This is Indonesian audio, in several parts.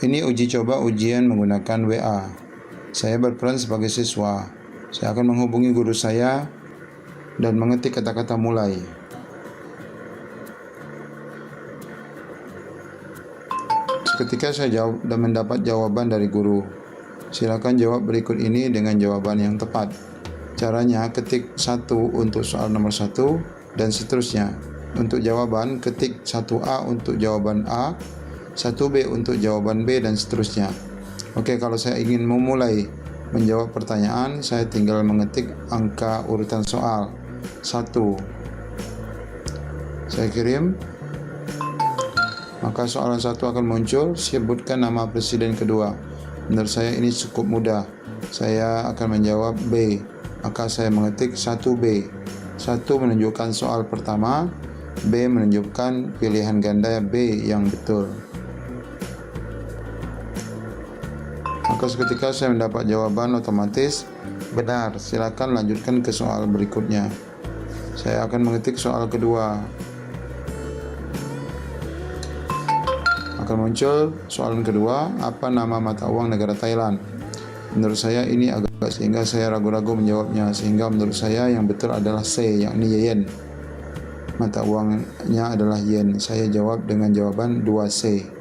Ini uji coba ujian menggunakan WA. Saya berperan sebagai siswa. Saya akan menghubungi guru saya dan mengetik kata-kata mulai. Seketika saya jawab dan mendapat jawaban dari guru. Silakan jawab berikut ini dengan jawaban yang tepat. Caranya, ketik 1 untuk soal nomor 1 dan seterusnya. Untuk jawaban, ketik 1A untuk jawaban A, 1B untuk jawaban B, dan seterusnya. Oke, kalau saya ingin memulai menjawab pertanyaan, saya tinggal mengetik angka urutan soal. 1. Saya kirim. Maka soalan 1 akan muncul, sebutkan nama presiden kedua. Menurut saya ini cukup mudah. Saya akan menjawab B. Maka saya mengetik 1B. 1 menunjukkan soal pertama, B menunjukkan pilihan ganda B yang betul. Maka seketika saya mendapat jawaban otomatis benar. Silakan lanjutkan ke soal berikutnya. Saya akan mengetik soal kedua. Akan muncul soalan kedua, apa nama mata uang negara Thailand? Menurut saya ini agak sehingga saya ragu-ragu menjawabnya, sehingga menurut saya yang betul adalah C, yakni yen. Mata uangnya adalah yen. Saya jawab dengan jawaban 2C.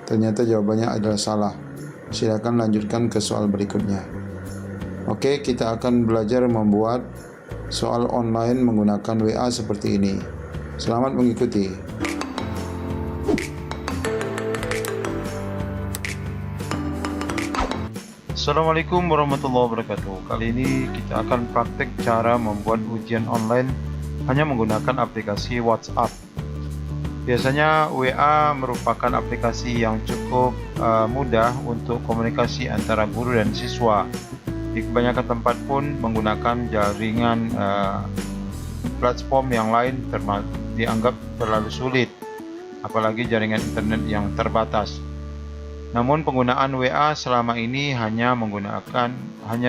Ternyata jawabannya adalah salah. Silakan lanjutkan ke soal berikutnya. Oke, kita akan belajar membuat soal online menggunakan WA seperti ini. Selamat mengikuti. Assalamualaikum warahmatullahi wabarakatuh. Kali ini kita akan praktek cara membuat ujian online hanya menggunakan aplikasi WhatsApp. Biasanya WA merupakan aplikasi yang cukup mudah untuk komunikasi antara guru dan siswa. Di kebanyakan tempat pun menggunakan jaringan platform yang lain dianggap terlalu sulit, apalagi jaringan internet yang terbatas. Namun penggunaan WA selama ini hanya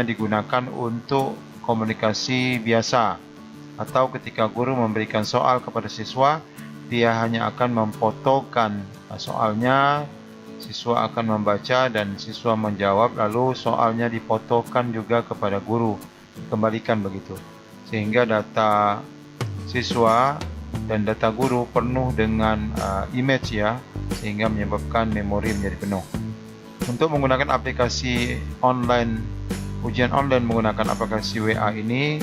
digunakan untuk komunikasi biasa, atau ketika guru memberikan soal kepada siswa, dia hanya akan memfotokan soalnya, siswa akan membaca dan siswa menjawab, lalu soalnya difotokan juga kepada guru, kembalikan begitu. Sehingga data siswa dan data guru penuh dengan image ya, sehingga menyebabkan memori menjadi penuh. Untuk menggunakan aplikasi online, ujian online menggunakan aplikasi WA ini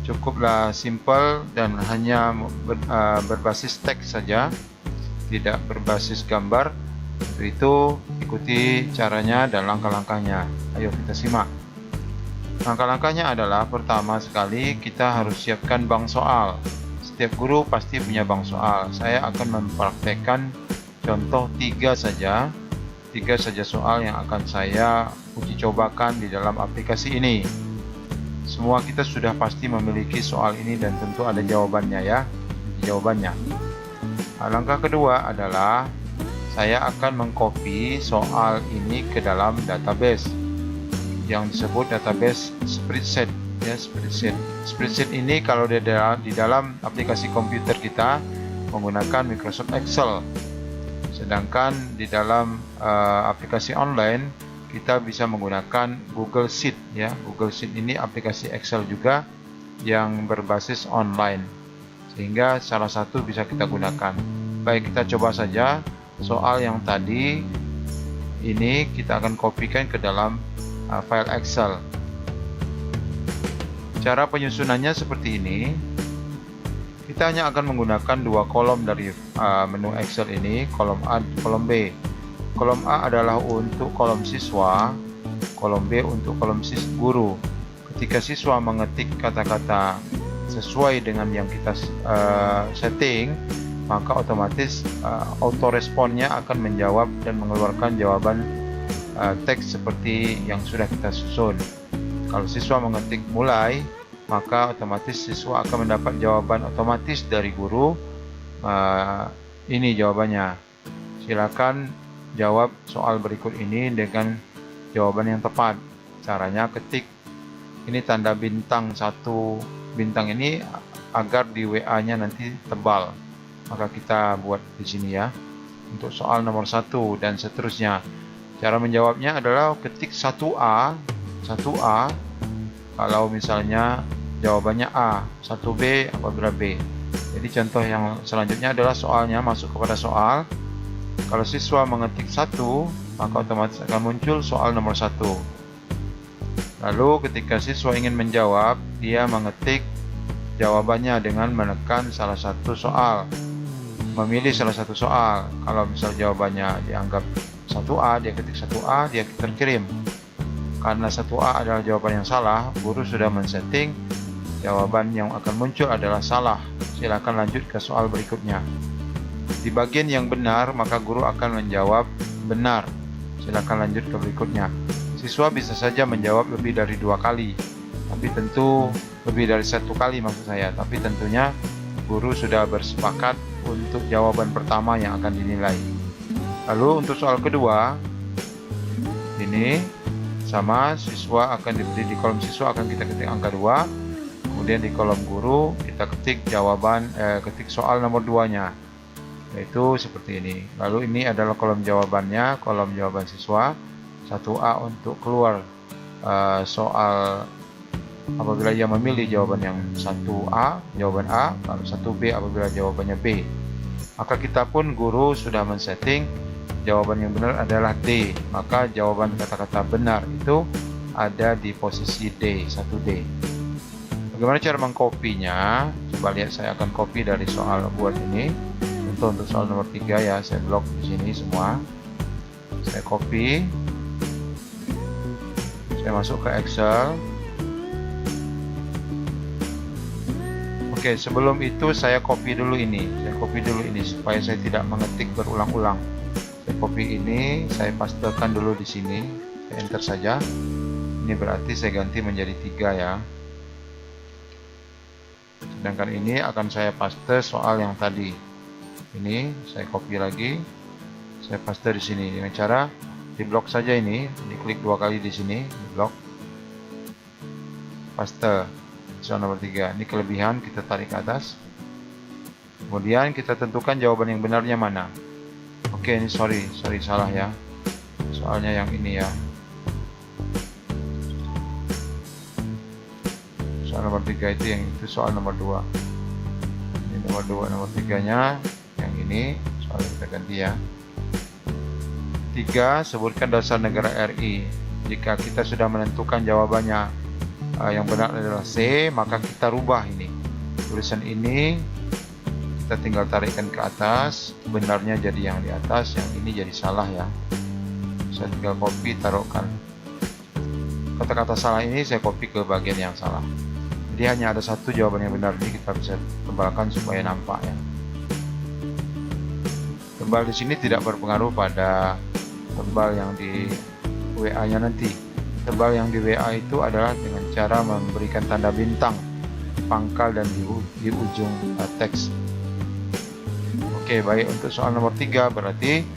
cukuplah simple dan hanya berbasis teks saja, tidak berbasis gambar. Untuk itu ikuti caranya dan langkah-langkahnya. Ayo kita simak. Langkah-langkahnya adalah, pertama sekali kita harus siapkan bank soal. Setiap guru pasti punya bank soal. Saya akan mempraktekkan contoh 3 saja soal yang akan saya uji cobakan di dalam aplikasi ini. Semua kita sudah pasti memiliki soal ini dan tentu ada jawabannya ya. Jawabannya. Langkah kedua adalah saya akan mengcopy soal ini ke dalam database yang disebut database spreadsheet ya, spreadsheet ini kalau di dalam aplikasi komputer kita menggunakan Microsoft Excel, sedangkan di dalam aplikasi online kita bisa menggunakan Google Sheet ya. Google Sheet ini aplikasi Excel juga yang berbasis online, sehingga salah satu bisa kita gunakan. Baik, kita coba saja soal yang tadi ini kita akan kopikan ke dalam file Excel. Cara penyusunannya seperti ini. Kita hanya akan menggunakan 2 kolom dari menu Excel ini, kolom A, kolom B. Kolom A adalah untuk kolom siswa, kolom B untuk kolom guru. Ketika siswa mengetik kata-kata sesuai dengan yang kita setting, maka otomatis auto-responnya akan menjawab dan mengeluarkan jawaban teks seperti yang sudah kita susun. Kalau siswa mengetik mulai, maka otomatis siswa akan mendapat jawaban otomatis dari guru. Ini jawabannya. Silakan jawab soal berikut ini dengan jawaban yang tepat. Caranya ketik ini tanda bintang 1. Bintang ini agar di WA-nya nanti tebal. Maka kita buat di sini ya. Untuk soal nomor 1 dan seterusnya. Cara menjawabnya adalah ketik 1A kalau misalnya jawabannya A, 1B apabila B. Jadi contoh yang selanjutnya adalah soalnya masuk kepada soal. Kalau siswa mengetik 1, maka otomatis akan muncul soal nomor 1. Lalu ketika siswa ingin menjawab, dia mengetik jawabannya dengan menekan salah satu soal. Memilih salah satu soal. Kalau misal jawabannya dianggap 1A, dia ketik 1A, dia terkirim. Karena 1A adalah jawaban yang salah, guru sudah men-setting jawaban yang akan muncul adalah salah. Silakan lanjut ke soal berikutnya. Di bagian yang benar, maka guru akan menjawab benar. Silakan lanjut ke berikutnya. Siswa bisa saja menjawab lebih dari 2 kali, tapi tentu lebih dari 1 kali maksud saya. Tapi tentunya guru sudah bersepakat untuk jawaban pertama yang akan dinilai. Lalu untuk soal kedua, ini sama, siswa akan diberi di kolom siswa akan kita ketik angka 2. Kemudian di kolom guru kita ketik ketik soal nomor 2-nya. Yaitu seperti ini. Lalu ini adalah kolom jawabannya, kolom jawaban siswa. 1A untuk keluar soal apabila ia memilih jawaban yang 1A, jawaban A, lalu 1B apabila jawabannya B. Maka kita pun guru sudah men-setting jawaban yang benar adalah D. Maka jawaban kata-kata benar itu ada di posisi D, 1D. Bagaimana cara mengkopinya? Coba lihat, saya akan copy dari soal buat ini. Untuk soal nomor 3 ya, saya blok di sini semua. Saya copy. Saya masuk ke Excel. Oke, sebelum itu saya copy dulu ini. Saya copy dulu ini supaya saya tidak mengetik berulang-ulang. Saya copy ini, saya pastekan dulu di sini. Saya enter saja. Ini berarti saya ganti menjadi 3 ya. Sedangkan ini akan saya paste soal yang tadi. Ini saya copy lagi. Saya paste di sini dengan cara diblok saja ini. Diklik 2 kali di sini, diblok. Paste. Soal nomor 3. Ini kelebihan, kita tarik ke atas. Kemudian kita tentukan jawaban yang benarnya mana. Oke, ini sorry salah ya. Soalnya yang ini ya. Soal nomor 3 itu soal nomor 2. Ini nomor 2, nomor 3-nya yang ini. Soal kita ganti ya. 3. Sebutkan dasar negara RI. Jika kita sudah menentukan jawabannya yang benar adalah C, maka kita rubah ini. Tulisan ini kita tinggal tarikkan ke atas, benarnya jadi yang di atas, yang ini jadi salah ya. Saya tinggal copy, taruhkan. Kata-kata salah ini saya copy ke bagian yang salah. Jadi hanya ada satu jawaban yang benar, ini kita bisa tebalkan supaya nampak ya. Tebal di sini tidak berpengaruh pada tebal yang di WA-nya nanti. Tebal yang di WA itu adalah dengan cara memberikan tanda bintang, pangkal dan di ujung teks. Oke, baik, untuk soal nomor 3 berarti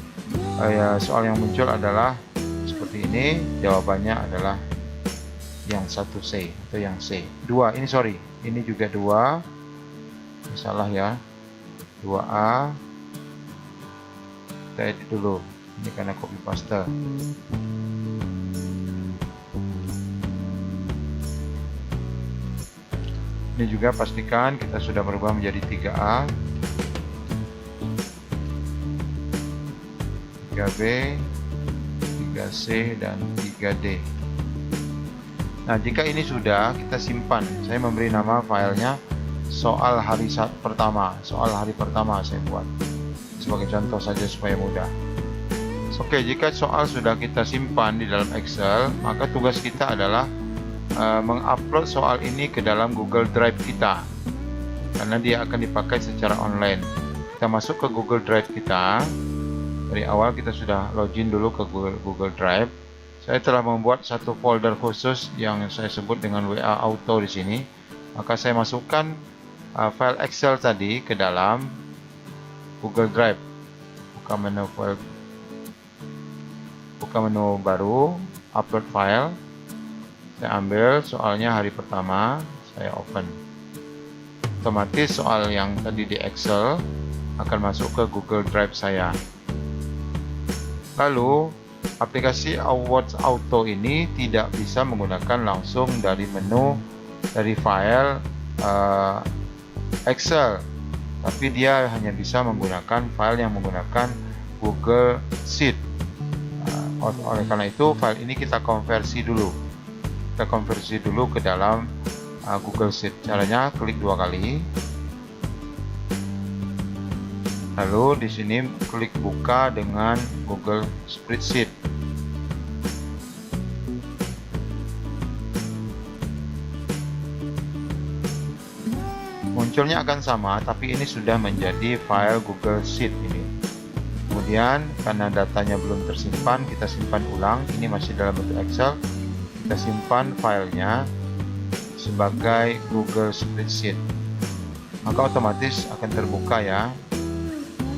soal yang muncul adalah seperti ini. Jawabannya adalah yang 1C atau yang C. 2, ini sorry, ini juga 2. Ini salah ya. 2A. Kita edit dulu. Ini karena copy paste. Ini juga pastikan kita sudah berubah menjadi 3A, 3B, 3C, dan 3D. Nah, jika ini sudah, kita simpan. Saya memberi nama filenya soal hari pertama. Soal hari pertama saya buat sebagai contoh saja supaya mudah. Oke, jika soal sudah kita simpan di dalam Excel, maka tugas kita adalah mengupload soal ini ke dalam Google Drive kita, karena dia akan dipakai secara online. Kita masuk ke Google Drive kita. Dari awal kita sudah login dulu ke Google Drive. Saya telah membuat satu folder khusus yang saya sebut dengan WA Auto di sini. Maka saya masukkan file Excel tadi ke dalam Google Drive. Buka menu baru, upload file. Saya ambil soalnya hari pertama, saya open. otomatis soal yang tadi di Excel akan masuk ke Google Drive saya. Lalu aplikasi Watch Auto ini tidak bisa menggunakan langsung dari menu dari file Excel, tapi dia hanya bisa menggunakan file yang menggunakan Google Sheet. Oleh karena itu file ini kita konversi dulu. Kita konversi dulu ke dalam Google Sheet. Caranya klik 2 kali. Lalu di sini klik buka dengan Google Spreadsheet. Munculnya akan sama, tapi ini sudah menjadi file Google Sheet ini. Kemudian karena datanya belum tersimpan, kita simpan ulang. Ini masih dalam bentuk Excel. Kita simpan filenya sebagai Google Spreadsheet. Maka otomatis akan terbuka ya.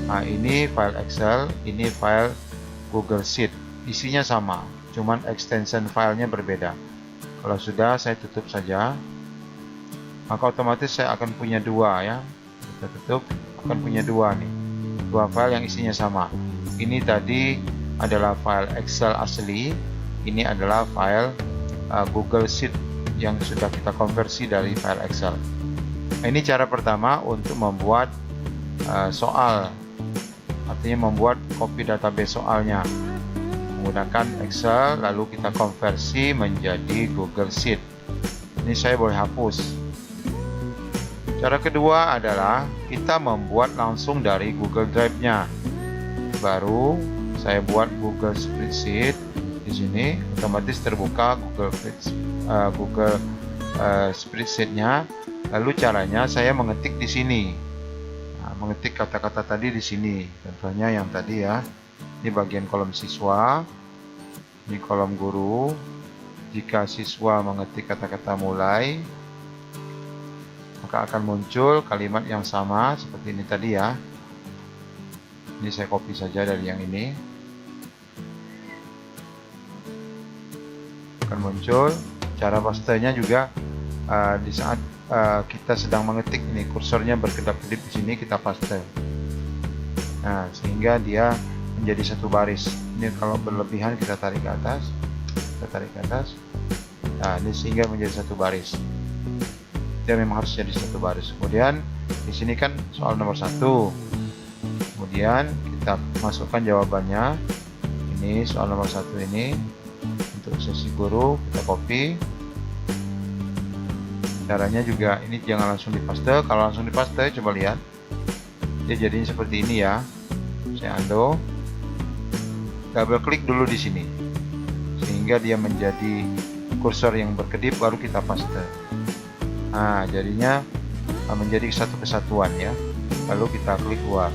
Nah, ini file Excel, ini file Google Sheet. Isinya sama, cuman extension filenya berbeda. Kalau sudah, saya tutup saja. Maka otomatis saya akan punya dua ya. Kita tutup, akan punya dua nih. Dua file yang isinya sama. Ini tadi adalah file Excel asli, ini adalah file Google Sheet yang sudah kita konversi dari file Excel. Nah, ini cara pertama untuk membuat soal, artinya membuat copy database soalnya menggunakan Excel, lalu kita konversi menjadi Google Sheet. Ini saya boleh hapus. Cara kedua adalah kita membuat langsung dari Google Drive-nya. Baru saya buat Google Spreadsheet. Di sini otomatis terbuka Google Spreadsheet-nya. Lalu caranya saya mengetik di sini. Nah, mengetik kata-kata tadi di sini. Contohnya yang tadi ya. Ini bagian kolom siswa. Ini kolom guru. Jika siswa mengetik kata-kata mulai, maka akan muncul kalimat yang sama seperti ini tadi ya. Ini saya copy saja dari yang ini. Akan muncul. Cara pastenya juga di saat kita sedang mengetik, ini kursornya berkedap-kedip di sini, kita paste. Nah, sehingga dia menjadi satu baris. Ini kalau berlebihan kita tarik ke atas, Nah, ini sehingga menjadi satu baris. Dia memang harus jadi satu baris. Kemudian di sini kan soal nomor 1. Kemudian kita masukkan jawabannya. Ini soal nomor 1 ini untuk sesi guru, kita copy. Caranya juga ini jangan langsung dipaste. Kalau langsung dipaste, coba lihat. Dia jadinya seperti ini ya. Saya undo. Double klik dulu di sini. Sehingga dia menjadi kursor yang berkedip, baru kita paste. Nah, jadinya menjadi satu kesatuan ya. Lalu kita klik keluar.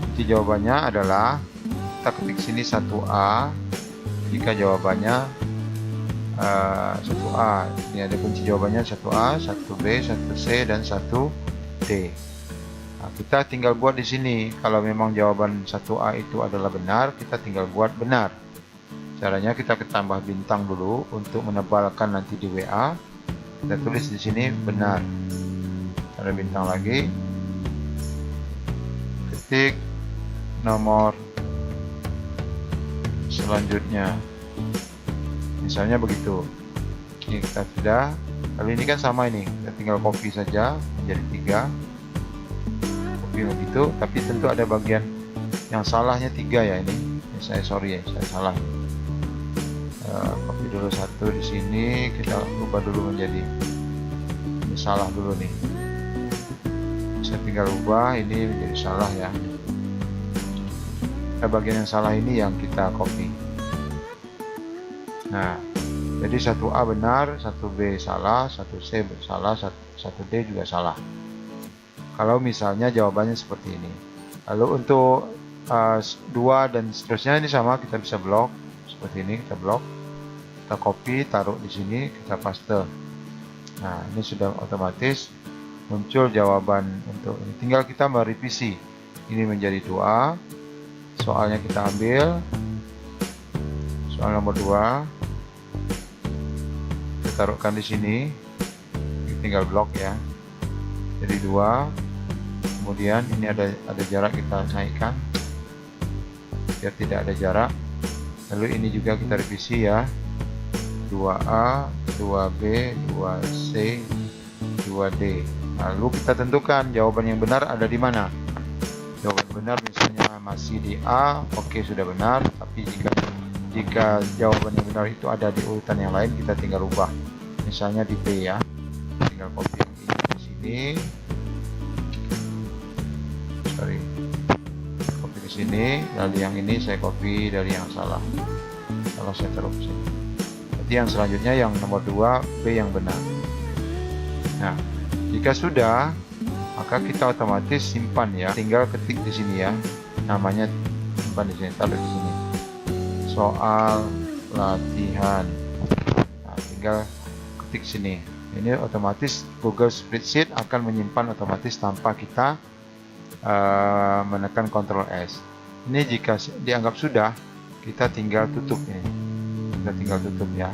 Kunci jawabannya adalah kita ketik sini 1A. Jika jawabannya 1A. Ini ada kunci jawabannya 1A, 1B, 1C dan 1D. Nah, kita tinggal buat di sini. Kalau memang jawaban 1A itu adalah benar, kita tinggal buat benar. Caranya kita tambah bintang dulu untuk menebalkan nanti di WA. Kita tulis di sini benar. Ada bintang lagi. Ketik nomor selanjutnya. Misalnya begitu. Ini kita sudah. Kali ini kan sama ini. Kita tinggal copy saja menjadi 3. Copy begitu. Tapi tentu ada bagian yang salahnya 3 ya ini. Saya sorry ya, saya salah. Copy dulu 1 di sini, kita ubah dulu menjadi ini salah dulu nih. Saya tinggal ubah ini menjadi salah ya. Nah, bagian yang salah ini yang kita copy. Nah, jadi 1A benar, 1B salah, 1C salah, 1D juga salah. Kalau misalnya jawabannya seperti ini. Lalu untuk 2 dan seterusnya ini sama, kita bisa blok seperti ini, kita blok. Kita copy, taruh di sini, kita paste. Nah, ini sudah otomatis muncul jawaban untuk ini. Tinggal kita merevisi. Ini menjadi 2. Soalnya kita ambil. Soal nomor 2. Kita taruhkan di sini. Tinggal blok ya. jadi 2. Kemudian ini ada jarak, kita naikkan biar tidak ada jarak. Lalu ini juga kita revisi ya, 2A, 2B, 2C, 2D. Lalu kita tentukan jawaban yang benar ada di mana. Jawaban benar misalnya masih di A, oke, sudah benar. Tapi jika jawaban yang benar itu ada di urutan yang lain, kita tinggal ubah. Misalnya di B ya, tinggal copy yang ini di sini. Copy di sini, lalu yang ini saya copy dari yang salah. Kalau saya taruh sini. Berarti yang selanjutnya yang nomor 2 B yang benar. Nah, jika sudah, maka kita otomatis simpan ya. Tinggal ketik di sini ya, namanya simpan di sini, taruh di sini. Soal latihan. Nah, tinggal ketik sini. Ini otomatis Google Spreadsheet akan menyimpan otomatis tanpa kita menekan Ctrl S. Ini jika dianggap sudah, kita tinggal tutup ini. Kita tinggal tutup ya.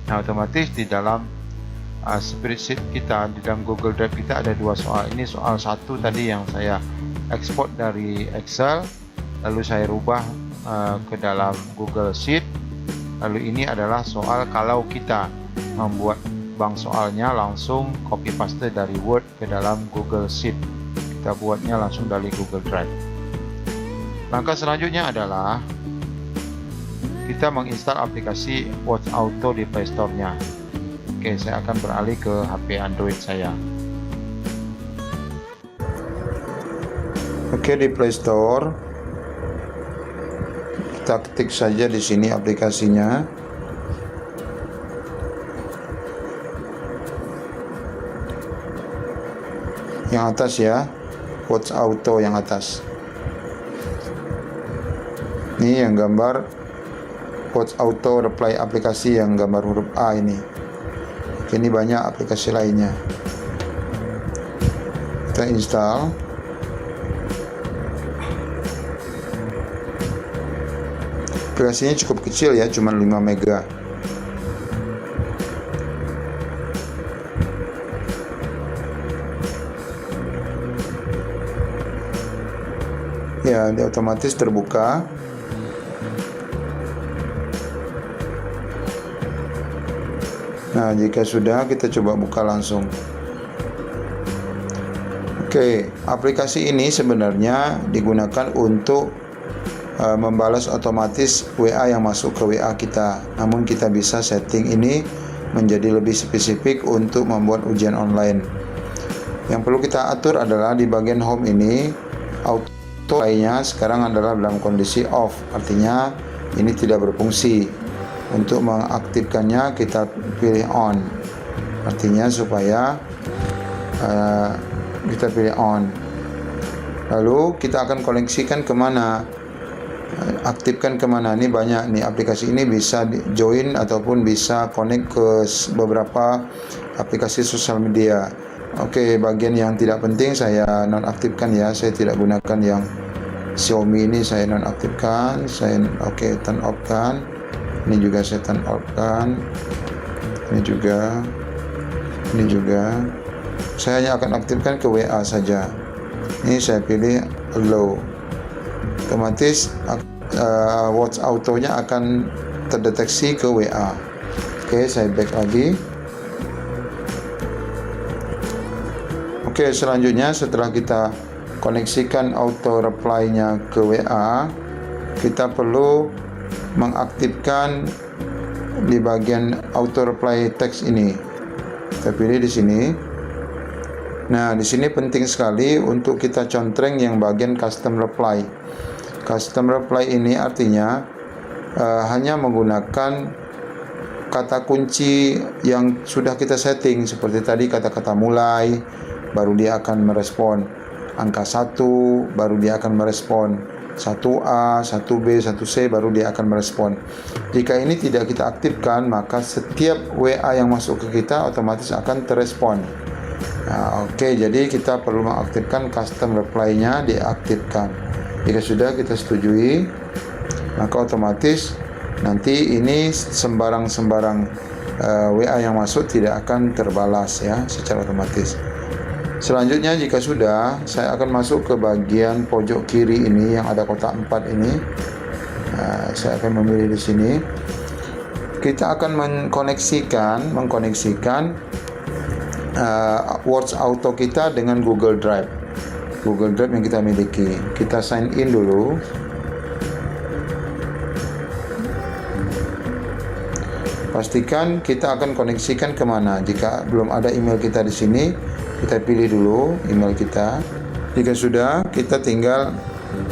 Nah, otomatis di dalam spreadsheet kita, di dalam Google Drive kita ada 2 soal. Ini soal 1 tadi yang saya ekspor dari Excel, lalu saya rubah ke dalam Google Sheet. Lalu ini adalah soal kalau kita membuat bank soalnya langsung copy paste dari Word ke dalam Google Sheet. Kita buatnya langsung dari Google Drive. Langkah selanjutnya adalah kita menginstal aplikasi Watch Auto di Play Store-nya. Oke, saya akan beralih ke HP Android saya. Oke, di Play Store kita ketik saja di sini aplikasinya. Yang atas ya, Watch Auto yang atas. Ini yang gambar Watch Auto Reply aplikasi yang gambar huruf A ini. Ini banyak aplikasi lainnya. Kita install. Aplikasinya cukup kecil ya, cuma 5 mega. Ya, dia otomatis terbuka. Nah, jika sudah, kita coba buka langsung. Oke, aplikasi ini sebenarnya digunakan untuk membalas otomatis WA yang masuk ke WA kita. Namun kita bisa setting ini menjadi lebih spesifik untuk membuat ujian online. Yang perlu kita atur adalah di bagian home ini, auto lainnya sekarang adalah dalam kondisi off, artinya ini tidak berfungsi. Untuk mengaktifkannya kita pilih on, artinya supaya kita pilih on. Lalu kita akan koneksikan kemana, aktifkan kemana. Ini banyak nih aplikasi ini, bisa join ataupun bisa connect ke beberapa aplikasi sosial media. Oke, bagian yang tidak penting saya nonaktifkan ya, saya tidak gunakan yang Xiaomi ini, saya nonaktifkan. Saya turn off kan. Ini juga saya turn off kan. Ini juga. Saya hanya akan aktifkan ke WA saja. Ini saya pilih allow. Otomatis Watch Auto-nya akan terdeteksi ke WA. Oke, saya back lagi. Oke, selanjutnya setelah kita koneksikan auto reply-nya ke WA, kita perlu mengaktifkan di bagian auto reply text ini. Kita pilih di sini. Nah, di sini penting sekali untuk kita contreng yang bagian custom reply. Custom reply ini artinya hanya menggunakan kata kunci yang sudah kita setting, seperti tadi kata-kata mulai, baru dia akan merespon. Angka 1, baru dia akan merespon. 1A, 1B, 1C, baru dia akan merespon. Jika ini tidak kita aktifkan, maka setiap WA yang masuk ke kita otomatis akan terrespon. Nah, oke, jadi kita perlu mengaktifkan custom reply-nya, diaktifkan. Jika sudah kita setujui, maka otomatis nanti ini sembarang WA yang masuk tidak akan terbalas ya secara otomatis. Selanjutnya jika sudah, saya akan masuk ke bagian pojok kiri ini yang ada kotak 4 ini. Saya akan memilih di sini. Kita akan mengkoneksikan Words Auto kita dengan Google Drive yang kita miliki. Kita sign in dulu. Pastikan kita akan koneksikan kemana. Jika belum ada email kita di sini, kita pilih dulu email kita. Jika sudah, kita tinggal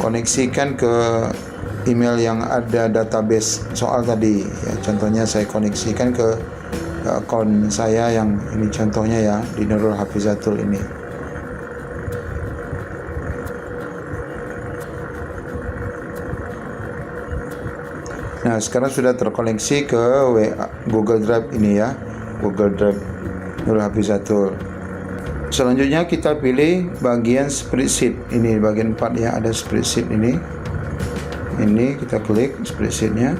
koneksikan ke email yang ada database soal tadi ya. Contohnya saya koneksikan ke akun saya yang ini contohnya ya, di Nurul Hafizatul ini. Nah, sekarang sudah terkoneksi ke Google Drive ini ya, Google Drive Nurul Hafizatul. Selanjutnya kita pilih bagian spreadsheet ini, bagian 4 ya, ada spreadsheet ini. Ini kita klik spreadsheetnya.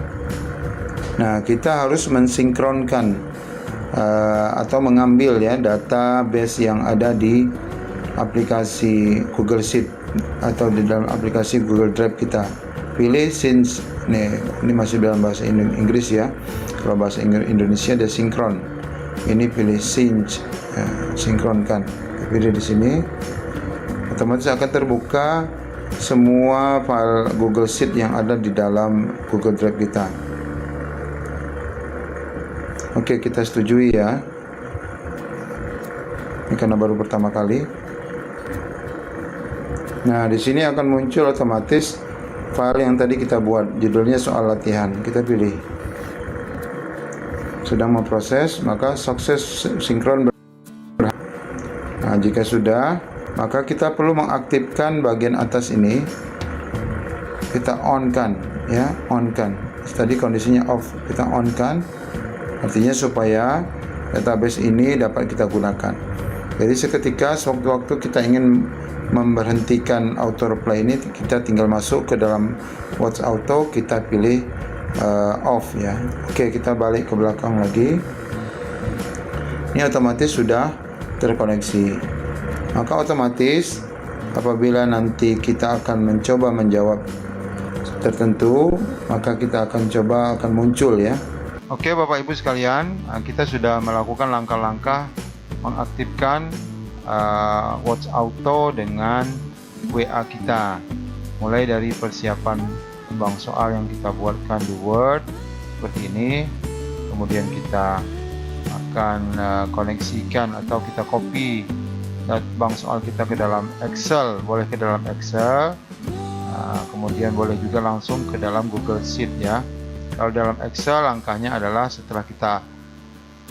Nah, kita harus mensinkronkan atau mengambil ya database yang ada di aplikasi Google Sheet atau di dalam aplikasi Google Drive kita. Pilih since ini masih dalam bahasa Inggris ya. Kalau bahasa Indonesia ada sinkron. Ini pilih since ya, sinkronkan. Pilih di sini. Otomatis akan terbuka semua file Google Sheet yang ada di dalam Google Drive kita. Oke, kita setujui ya. Ini karena baru pertama kali. Nah, di sini akan muncul otomatis file yang tadi kita buat, judulnya soal latihan. Kita pilih. Sedang memproses, maka sukses sinkron. Nah, jika sudah, maka kita perlu mengaktifkan bagian atas ini. Kita on kan ya, on kan. Tadi kondisinya off, kita on kan. Artinya supaya database ini dapat kita gunakan. Jadi seketika sewaktu-waktu kita ingin memberhentikan auto reply ini, kita tinggal masuk ke dalam Words Auto, kita pilih off ya. Oke, kita balik ke belakang lagi. Ini otomatis sudah terkoneksi. Maka otomatis apabila nanti kita akan mencoba menjawab tertentu, maka kita akan muncul ya. Oke Bapak Ibu sekalian, kita sudah melakukan langkah-langkah mengaktifkan Words Auto dengan WA kita. Mulai dari persiapan bank soal yang kita buatkan di Word seperti ini. Kemudian kita akan koneksikan atau kita copy bank soal kita ke dalam Excel. Boleh ke dalam Excel, kemudian boleh juga langsung ke dalam Google Sheet ya. Kalau dalam Excel, langkahnya adalah setelah kita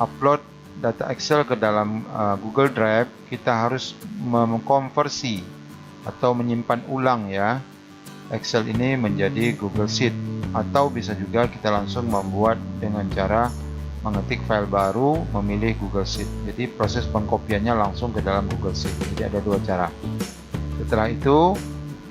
upload data Excel ke dalam Google Drive, kita harus mengkonversi atau menyimpan ulang ya Excel ini menjadi Google Sheet, atau bisa juga kita langsung membuat dengan cara mengetik file baru, memilih Google Sheet. Jadi proses pengkopiannya langsung ke dalam Google Sheet. Jadi ada dua cara. Setelah itu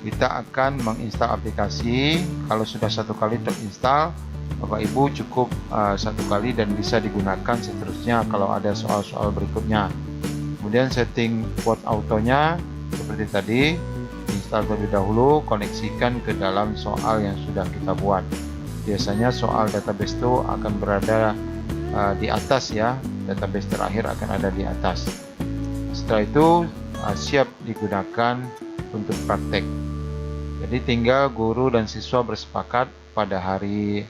kita akan menginstal aplikasi. Kalau sudah satu kali terinstall, Bapak Ibu cukup satu kali dan bisa digunakan seterusnya kalau ada soal-soal berikutnya. Kemudian setting Words Auto-nya seperti tadi, install terlebih dahulu, koneksikan ke dalam soal yang sudah kita buat. Biasanya soal database itu akan berada di atas ya, database terakhir akan ada di atas. Setelah itu siap digunakan untuk praktek. Jadi tinggal guru dan siswa bersepakat pada hari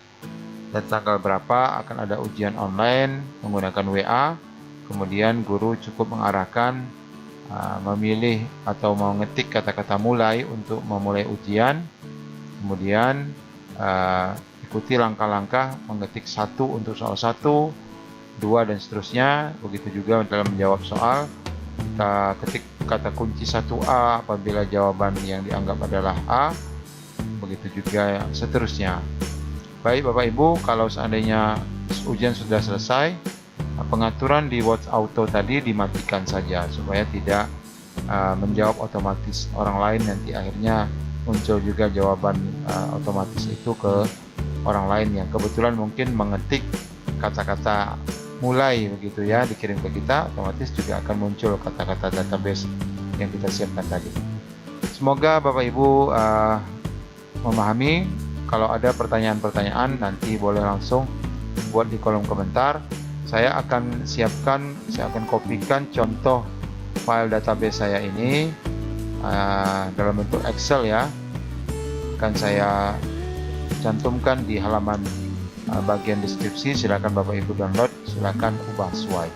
dan tanggal berapa akan ada ujian online menggunakan WA. Kemudian guru cukup mengarahkan, memilih atau mengetik kata-kata mulai untuk memulai ujian. Kemudian ikuti langkah-langkah mengetik 1 untuk soal 1, 2 dan seterusnya. Begitu juga dalam menjawab soal, kita ketik kata kunci 1A apabila jawaban yang dianggap adalah A. Begitu juga seterusnya. Baik Bapak Ibu, kalau seandainya ujian sudah selesai, pengaturan di Words Auto tadi dimatikan saja supaya tidak menjawab otomatis orang lain, nanti akhirnya muncul juga jawaban otomatis itu ke orang lain yang kebetulan mungkin mengetik kata-kata mulai begitu ya dikirim ke kita, otomatis juga akan muncul kata-kata database yang kita siapkan tadi. Semoga Bapak Ibu memahami. Kalau ada pertanyaan-pertanyaan nanti boleh langsung buat di kolom komentar. Saya akan kopikan contoh file database saya ini dalam bentuk Excel ya. Akan saya cantumkan di halaman bagian deskripsi. Silakan Bapak Ibu download, silakan ubah sesuai.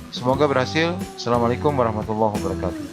Semoga berhasil. Assalamualaikum warahmatullahi wabarakatuh.